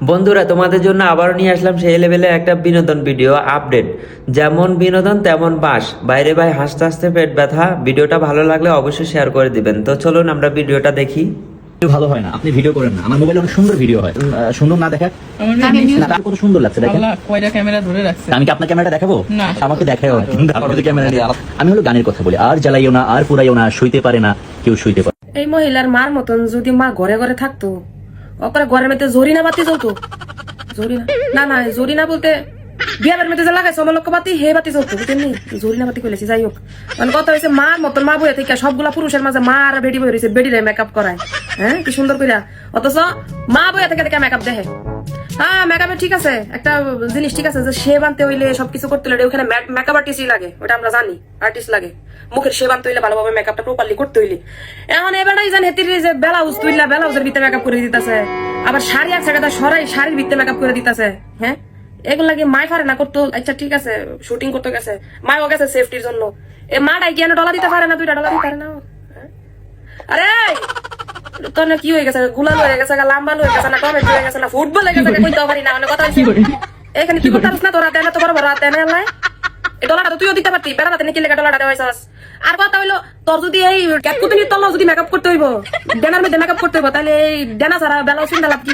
বন্ধুরা, তোমাদের জন্য আবারও নিয়ে আসলাম সেই লেভেলের একটা বিনোদন ভিডিও আপডেট। যেমন বিনোদন তেমন বাস। বাইরে ভাই হাসতে হাসতে পেট ব্যথা। ভিডিওটা ভালো লাগলে অবশ্যই শেয়ার করে দিবেন। তো চলুন আমরা ভিডিওটা দেখি। ভালো হয় না, আপনি ভিডিও করেন না। আমার মোবাইলে অনেক সুন্দর ভিডিও হয়। সুন্দর না দেখা না, কত সুন্দর লাগছে দেখেন। কয়টা ক্যামেরা ধরে রাখছে? আমি কি আপনার ক্যামেরাটা দেখাবো? না। আমাকে দেখাও। আপনাদের ক্যামেরা নিয়ে আমি হলো গানের কথা বলি। আর জ্বালাইও না, আর পুরাইও না, শুইতে পারে না কেউ, শুইতে পারে। এই মহিলার মার মতন যদি মা ঘরে ঘরে থাকতো, ওপরে ঘরের মধ্যে জরিনা বাতি জ্বলতো। জরিনা না না, জরিনা বলতে বিয়াবের মধ্যে যে লাগাইছে অমলক্ষ বাতি, হে বাতি জ্বলতো, বুঝলি? জরিনা বাতি কইলেছি। যাই হোক, মানে কথা হয়েছে মার মতন মা বইয়া থেকে সবগুলা পুরুষের মাঝে মা আর বেডি বই রয়েছে, বেডিরে মেকআপ করায়। হ্যাঁ, কি সুন্দর কইরা। অথচ মা বইয়া থেকে দেখে মেকআপ দেখে। হ্যাঁ, মেকআপে ঠিক আছে, একটা জিনিস ঠিক আছে যে শেভ আনতে হইলে সবকিছু করতে হইলে ওখানে মেকআপ আর্টিস্টই লাগে, ওটা আমরা জানি, আর্টিস্ট লাগে। মুখের শেভ আনতে হইলে ভালোভাবে মেকআপটা প্রপারলি করতে হইলে। এখন এবারটাই জান হেতির যে ব্লাউজ তুইলা ব্লাউজের ভিতরে মেকআপ করে দিতেছে, আবার শাড়ি এক জায়গায় সরাই শাড়ির ভিতরে মেকআপ করে দিতেছে। হ্যাঁ, এগুলা কি মাই পারে না করতো? আচ্ছা ঠিক আছে, শুটিং করতে গেছে, মায়ও গেছে সেফটির জন্য। এ মাটাই কেন ডলা দিতে পারে না? দুইটা ডলা দিতে পারে না? আরে তোর কি হয়ে গেছে? গুলাল হয়ে গেছে, লাম্বা হয়ে গেছে না, টমেটো হয়ে গেছে না, ফুটবল হয়ে গেছে, কইতে পারি না। মানে কথা হইছে এখানে কি করতে পারিস না? তোরা দেয় না তো বড় বড় হাতে নেই আল্লাহ। এই ডলাটা তো তুইও দিতে পারতি, বেড়াতে নাকি লেগে ডলাটা দেওয়া হয়েছে। আর কথা হইলো, তোর যদি এই ক্যাটকুতুনির তল যদি মেকআপ করতে হইব, ডেনার মধ্যে মেকআপ করতে হইব, তাহলে এই ডেনা ছাড়া বেলা চিন্তা লাভ কি?